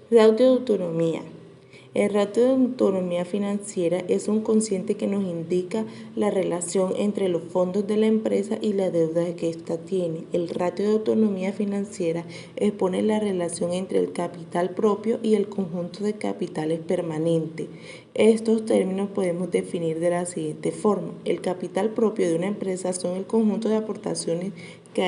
Ratio de autonomía. El ratio de autonomía financiera es un cociente que nos indica la relación entre los fondos de la empresa y la deuda que ésta tiene. El ratio de autonomía financiera expone la relación entre el capital propio y el conjunto de capitales permanentes. Estos términos podemos definir de la siguiente forma. El capital propio de una empresa son el conjunto de aportaciones que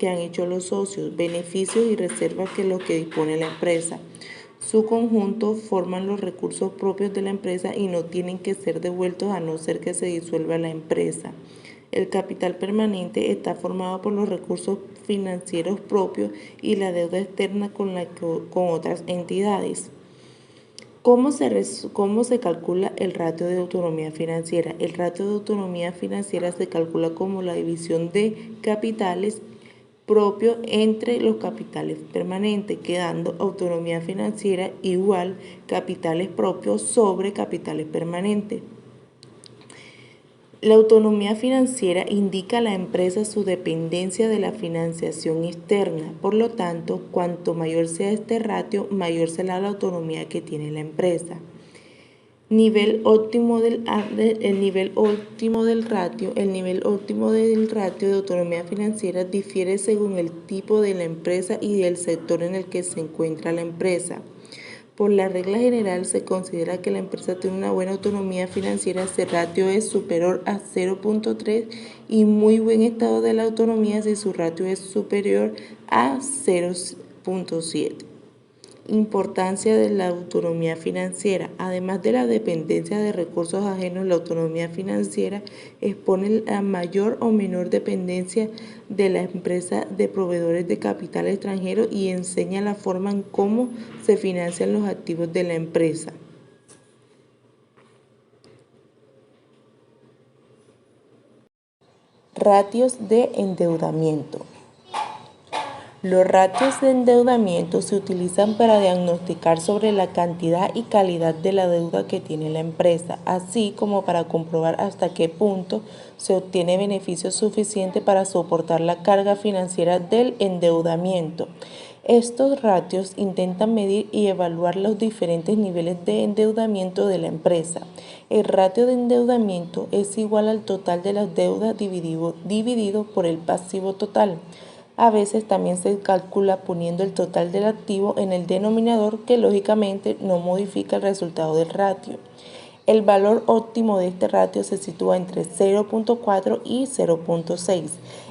han hecho los socios, beneficios y reservas que lo que dispone la empresa. Su conjunto forman los recursos propios de la empresa y no tienen que ser devueltos a no ser que se disuelva la empresa. El capital permanente está formado por los recursos financieros propios y la deuda externa con otras entidades. ¿Cómo se calcula el ratio de autonomía financiera? El ratio de autonomía financiera se calcula como la división de capitales propio entre los capitales permanentes, quedando autonomía financiera igual capitales propios sobre capitales permanentes. La autonomía financiera indica a la empresa su dependencia de la financiación externa. Por lo tanto, cuanto mayor sea este ratio, mayor será la autonomía que tiene la empresa. El nivel óptimo del ratio de autonomía financiera difiere según el tipo de la empresa y el sector en el que se encuentra la empresa. Por la regla general, se considera que la empresa tiene una buena autonomía financiera si el ratio es superior a 0.3 y muy buen estado de la autonomía si su ratio es superior a 0.7. Importancia de la autonomía financiera. Además de la dependencia de recursos ajenos, la autonomía financiera expone la mayor o menor dependencia de la empresa de proveedores de capital extranjero y enseña la forma en cómo se financian los activos de la empresa. Ratios de endeudamiento. Los ratios de endeudamiento se utilizan para diagnosticar sobre la cantidad y calidad de la deuda que tiene la empresa, así como para comprobar hasta qué punto se obtiene beneficio suficiente para soportar la carga financiera del endeudamiento. Estos ratios intentan medir y evaluar los diferentes niveles de endeudamiento de la empresa. El ratio de endeudamiento es igual al total de las deudas dividido por el pasivo total. A veces también se calcula poniendo el total del activo en el denominador, que lógicamente no modifica el resultado del ratio. El valor óptimo de este ratio se sitúa entre 0.4 y 0.6.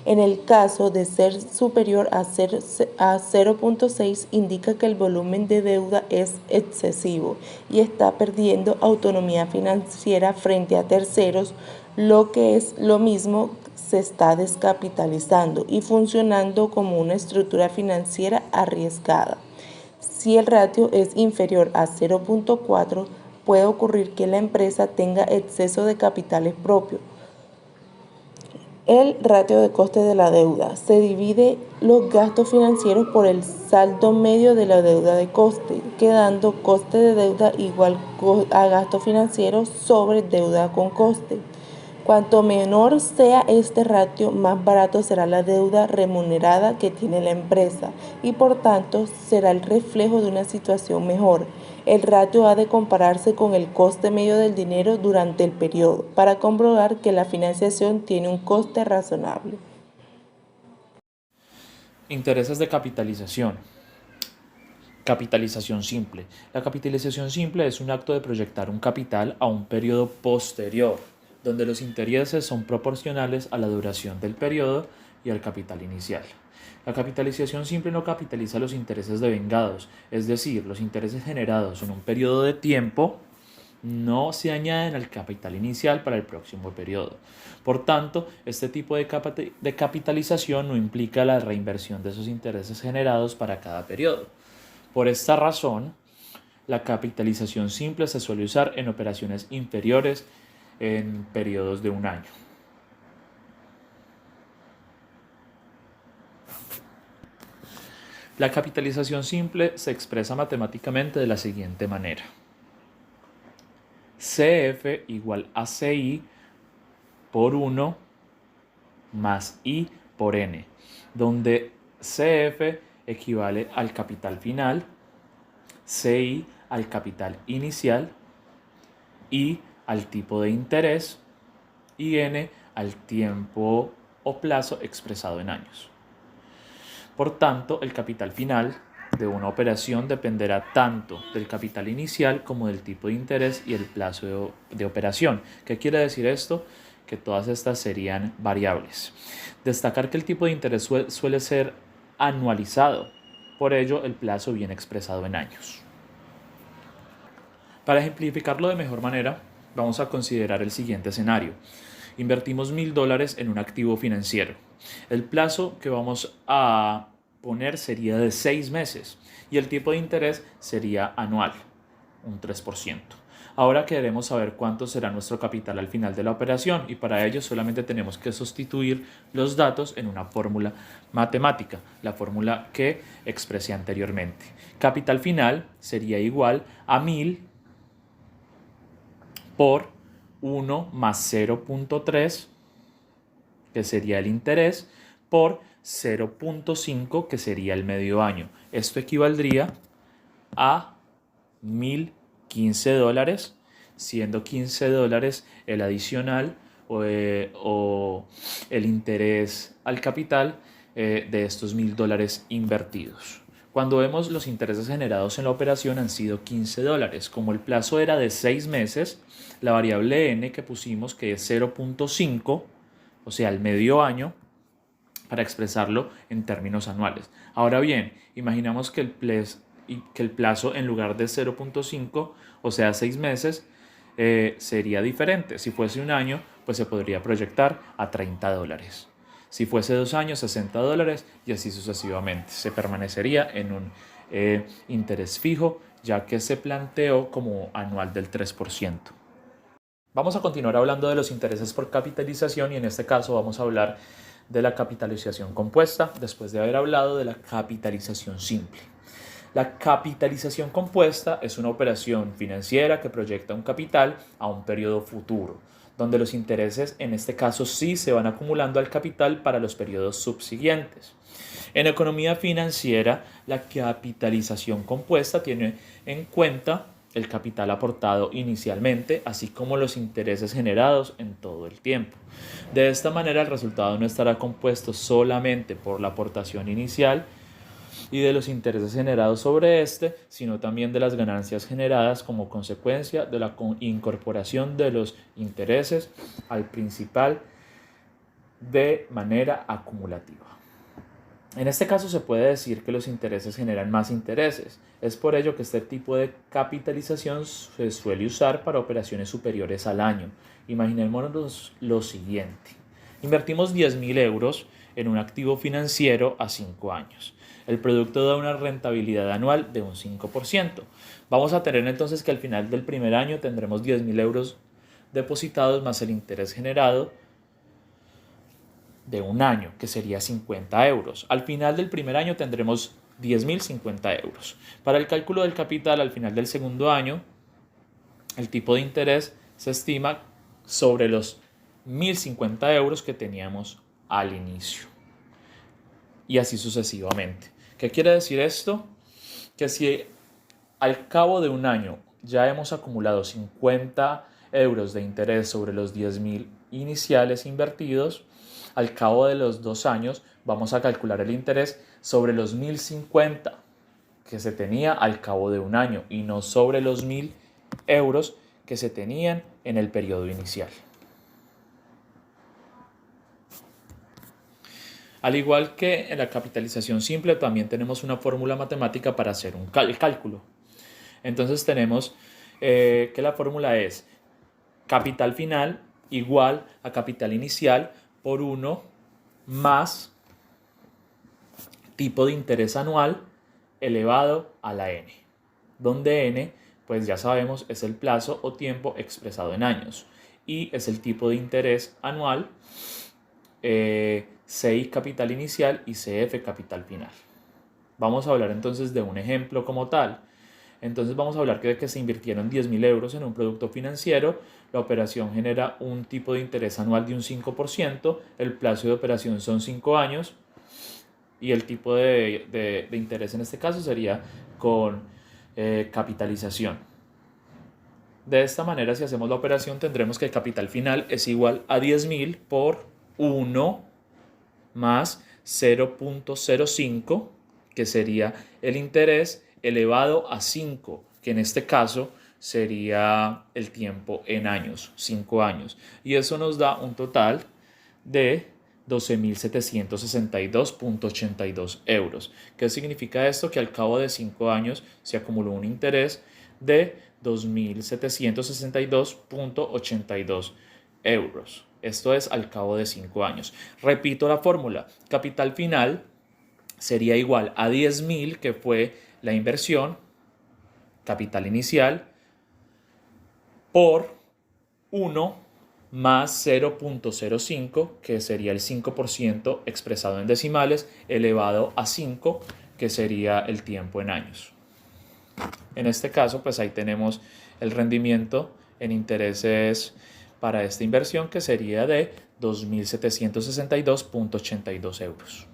En el caso de ser superior a 0.6, indica que el volumen de deuda es excesivo y está perdiendo autonomía financiera frente a terceros, lo que es lo mismo, se está descapitalizando y funcionando como una estructura financiera arriesgada. Si el ratio es inferior a 0.4, puede ocurrir que la empresa tenga exceso de capitales propios. El ratio de coste de la deuda. Se divide los gastos financieros por el saldo medio de la deuda de coste, quedando coste de deuda igual a gasto financiero sobre deuda con coste. Cuanto menor sea este ratio, más barato será la deuda remunerada que tiene la empresa y por tanto será el reflejo de una situación mejor. El ratio ha de compararse con el coste medio del dinero durante el periodo para comprobar que la financiación tiene un coste razonable. Intereses de capitalización. Capitalización simple. La capitalización simple es un acto de proyectar un capital a un periodo posterior, donde los intereses son proporcionales a la duración del periodo y al capital inicial. La capitalización simple no capitaliza los intereses devengados, es decir, los intereses generados en un periodo de tiempo no se añaden al capital inicial para el próximo periodo. Por tanto, este tipo de capitalización no implica la reinversión de esos intereses generados para cada periodo. Por esta razón, la capitalización simple se suele usar en operaciones inferiores en periodos de un año. La capitalización simple se expresa matemáticamente de la siguiente manera. CF igual a CI por 1 más I por N, donde CF equivale al capital final CI al capital inicial, I al tipo de interés y N al tiempo o plazo expresado en años. Por tanto, el capital final de una operación dependerá tanto del capital inicial como del tipo de interés y el plazo de operación. ¿Qué quiere decir esto? Que todas estas serían variables. Destacar que el tipo de interés suele ser anualizado, por ello el plazo viene expresado en años. Para ejemplificarlo de mejor manera, vamos a considerar el siguiente escenario. Invertimos $1,000 en un activo financiero. El plazo que vamos a poner sería de 6 meses y el tipo de interés sería anual, un 3%. Ahora queremos saber cuánto será nuestro capital al final de la operación y para ello solamente tenemos que sustituir los datos en una fórmula matemática, la fórmula que expresé anteriormente. Capital final sería igual a 1,000 por 1 más 0.3, que sería el interés, por 0.5, que sería el medio año. Esto equivaldría a $1,015, siendo $15 el adicional o el interés al capital de estos $1,000 invertidos. Cuando vemos los intereses generados en la operación han sido $15. Como el plazo era de 6 meses, la variable n que pusimos, que es 0.5, o sea, el medio año, para expresarlo en términos anuales. Ahora bien, imaginamos que el plazo en lugar de 0.5, o sea, 6 meses, sería diferente. Si fuese un año, pues se podría proyectar a $30. Si fuese 2 años, $60 y así sucesivamente. Se permanecería en un interés fijo, ya que se planteó como anual del 3%. Vamos a continuar hablando de los intereses por capitalización y en este caso vamos a hablar de la capitalización compuesta después de haber hablado de la capitalización simple. La capitalización compuesta es una operación financiera que proyecta un capital a un periodo futuro, donde los intereses en este caso sí se van acumulando al capital para los periodos subsiguientes. En economía financiera, la capitalización compuesta tiene en cuenta el capital aportado inicialmente, así como los intereses generados en todo el tiempo. De esta manera, el resultado no estará compuesto solamente por la aportación inicial y de los intereses generados sobre este, sino también de las ganancias generadas como consecuencia de la incorporación de los intereses al principal de manera acumulativa. En este caso se puede decir que los intereses generan más intereses. Es por ello que este tipo de capitalización se suele usar para operaciones superiores al año. Imaginémonos lo siguiente. Invertimos 10.000 euros en un activo financiero a 5 años. El producto da una rentabilidad anual de un 5%. Vamos a tener entonces que al final del primer año tendremos 10.000 euros depositados más el interés generado de un año, que sería 50 euros. Al final del primer año tendremos 10.050 euros. Para el cálculo del capital al final del segundo año, el tipo de interés se estima sobre los 1.050 euros que teníamos al inicio. Y así sucesivamente. ¿Qué quiere decir esto? Que si al cabo de un año ya hemos acumulado 50 euros de interés sobre los 10.000 iniciales invertidos, al cabo de los 2 años vamos a calcular el interés sobre los 1.050 que se tenía al cabo de un año y no sobre los 1.000 euros que se tenían en el periodo inicial. Al igual que en la capitalización simple, también tenemos una fórmula matemática para hacer el cálculo. Entonces tenemos que la fórmula es capital final igual a capital inicial por 1 más tipo de interés anual elevado a la n, donde n, pues ya sabemos, es el plazo o tiempo expresado en años y es el tipo de interés anual, CI capital inicial y CF capital final. Vamos a hablar entonces de un ejemplo como tal. Entonces vamos a hablar de que se invirtieron 10.000 euros en un producto financiero, la operación genera un tipo de interés anual de un 5%, el plazo de operación son 5 años y el tipo de interés en este caso sería con capitalización. De esta manera, si hacemos la operación, tendremos que el capital final es igual a 10.000 por 1 más 0.05, que sería el interés elevado a 5, que en este caso sería el tiempo en años, 5 años. Y eso nos da un total de 12.762.82 euros. ¿Qué significa esto? Que al cabo de 5 años se acumuló un interés de 2.762.82 euros. Esto es al cabo de 5 años. Repito la fórmula. Capital final sería igual a 10.000, que fue la inversión, capital inicial, por 1 más 0.05, que sería el 5% expresado en decimales, elevado a 5, que sería el tiempo en años. En este caso, pues ahí tenemos el rendimiento en intereses para esta inversión, que sería de 2.762.82 euros.